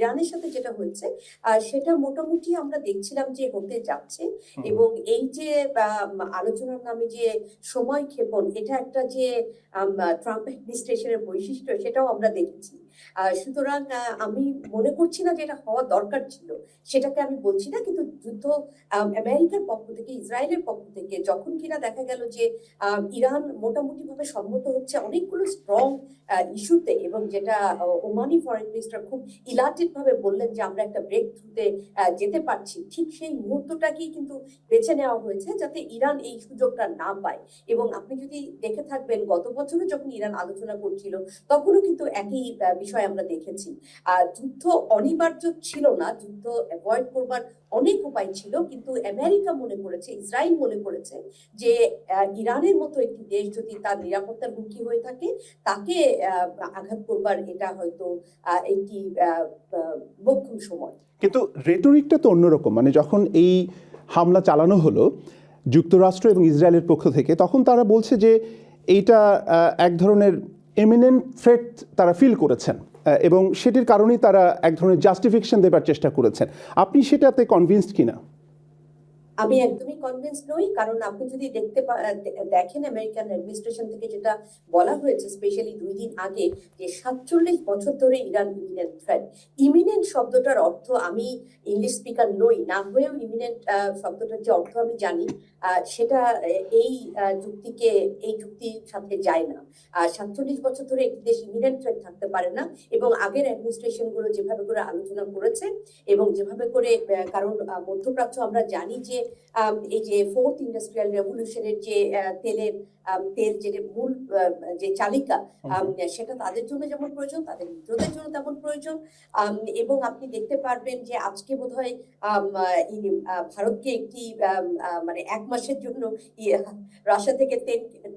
ইরানের সাথে যেটা হয়েছে সেটা মোটামুটি আমরা দেখছিলাম যে হতে যাচ্ছে। এবং এই যে আলোচনার নামে যে সময় ক্ষেপণ, এটা একটা যে ট্রাম্প অ্যাডমিনিস্ট্রেশনের বৈশিষ্ট্য, সেটাও আমরা দেখেছি। সুতরাং আমি মনে করছি না যে এটা হওয়া দরকার ছিল, সেটাকে আমি বলছি না, কিন্তু যুদ্ধ আমেরিকার পক্ষ থেকে, ইসরায়েলের পক্ষ থেকে যখন কিনা দেখা গেল যে ইরান মোটামুটি ভাবে সম্মত হচ্ছে অনেকগুলো স্ট্রং ইস্যুতে, এবং যেটা ওমানি ফরেন মিনিস্টার খুব ইলাটেড ভাবে বললেন যে আমরা একটা ব্রেক থ্রুতে যেতে পারছি, ঠিক সেই মুহূর্তটাকেই কিন্তু বেছে নেওয়া হয়েছে যাতে ইরান এই সুযোগটা না পায়। এবং আপনি যদি দেখে থাকবেন, গত বছরে যখন ইরান আলোচনা করছিল তখনও কিন্তু একই বিষয় আমরা দেখেছি। যুদ্ধ অনিবার্য ছিল না, যুদ্ধ অ্যাভয়েড করবার অনেক উপায় ছিল, কিন্তু আমেরিকা মনে করেছে, ইসরায়েল মনে করেছে যে ইরানের মতো একটি দেশ যদি তার নিরাপত্তার হুমকি হয়ে থাকে, তাকে আঘাত করবার এটা হয়তো একটি মোক্ষম সময়। কিন্তু রেটরিকটা তো অন্যরকম, মানে যখন এই হামলা চালানো হলো যুক্তরাষ্ট্র এবং ইসরায়েলের পক্ষ থেকে, তখন তারা বলছে যে এইটা এক ধরনের এমিনেন্ট থ্রেট তারা ফিল করেছেন, এবং সেটির কারণেই তারা এক ধরনের জাস্টিফিকেশন দেবার চেষ্টা করেছেন। আপনি সেটাতে কনভিন্সড কিনা? আমি একদমই কনভিন্স নই, কারণ আপনি যদি দেখেন আমেরিকান অ্যাডমিনিস্ট্রেশন থেকে যেটা বলা হয়েছে, স্পেশালি 2 দিন আগে, যে 47 বছর ধরে ইরান ইমিনেন্ট থ্রেট। ইমিনেন্ট শব্দটার অর্থ, আমি ইংলিশ স্পিকার নই, না হয়েও ইমিনেন্ট শব্দটার যে অর্থ আমি জানি, সেটা এই যুক্তির সাথে যায় না। 47 বছর ধরে একটি দেশ ইমিনেন্ট থ্রেট থাকতে পারে না। এবং আগের অ্যাডমিনিস্ট্রেশন গুলো যেভাবে করে আলোচনা করেছে এবং যেভাবে করে, কারণ মধ্যপ্রাচ্য আমরা জানি যে এই যে ফোর্থ ইন্ডাস্ট্রিয়াল রেভলিউশনের যে তেল যে মূল যে চালিকা, সেটা তাদের জন্য যেমন প্রয়োজন, তাদের মিত্রদের জন্য তেমন প্রয়োজন। এবং আপনি দেখতে পারবেন যে আজকে বোধহয় ভারতকে একটি মানে 1 মাসের জন্য রাশিয়া থেকে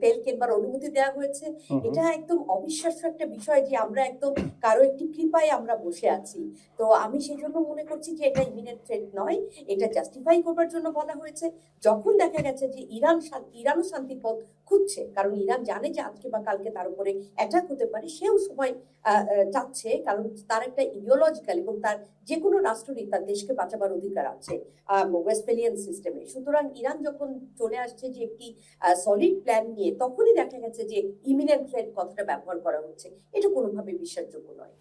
তেল কেনবার অনুমতি দেওয়া হয়েছে। এটা একদম অবিশ্বাস্য একটা বিষয় যে আমরা একদম কারো একটি কৃপায় আমরা বসে আছি। তো আমি সেই জন্য মনে করছি যে এটা ইমিনেন্ট থ্রেট নয়, এটা জাস্টিফাই করবার জন্য বলা হয়েছে। যখন দেখা গেছে যে ইরানও শান্তির পথ খুঁজছে, কারণ ইরান জানে যে আজকে বা কালকে তার উপরে অ্যাটাক হতে পারে, সেও সময় চাচ্ছে, কারণ তার একটা ইডিওলজিক্যাল, এবং তার যে কোনো রাষ্ট্রই তার দেশকে বাঁচাবার অধিকার আছে ওয়েস্টফেলিয়ান সিস্টেমে। সুতরাং ইরান যখন চলে আসছে যে একটি সলিড প্ল্যান নিয়ে, তখনই দেখা গেছে যে ইমিনেন্ট থ্রেট কথাটা ব্যবহার করা হচ্ছে। এটা কোনোভাবে বিশ্বাসযোগ্য নয়।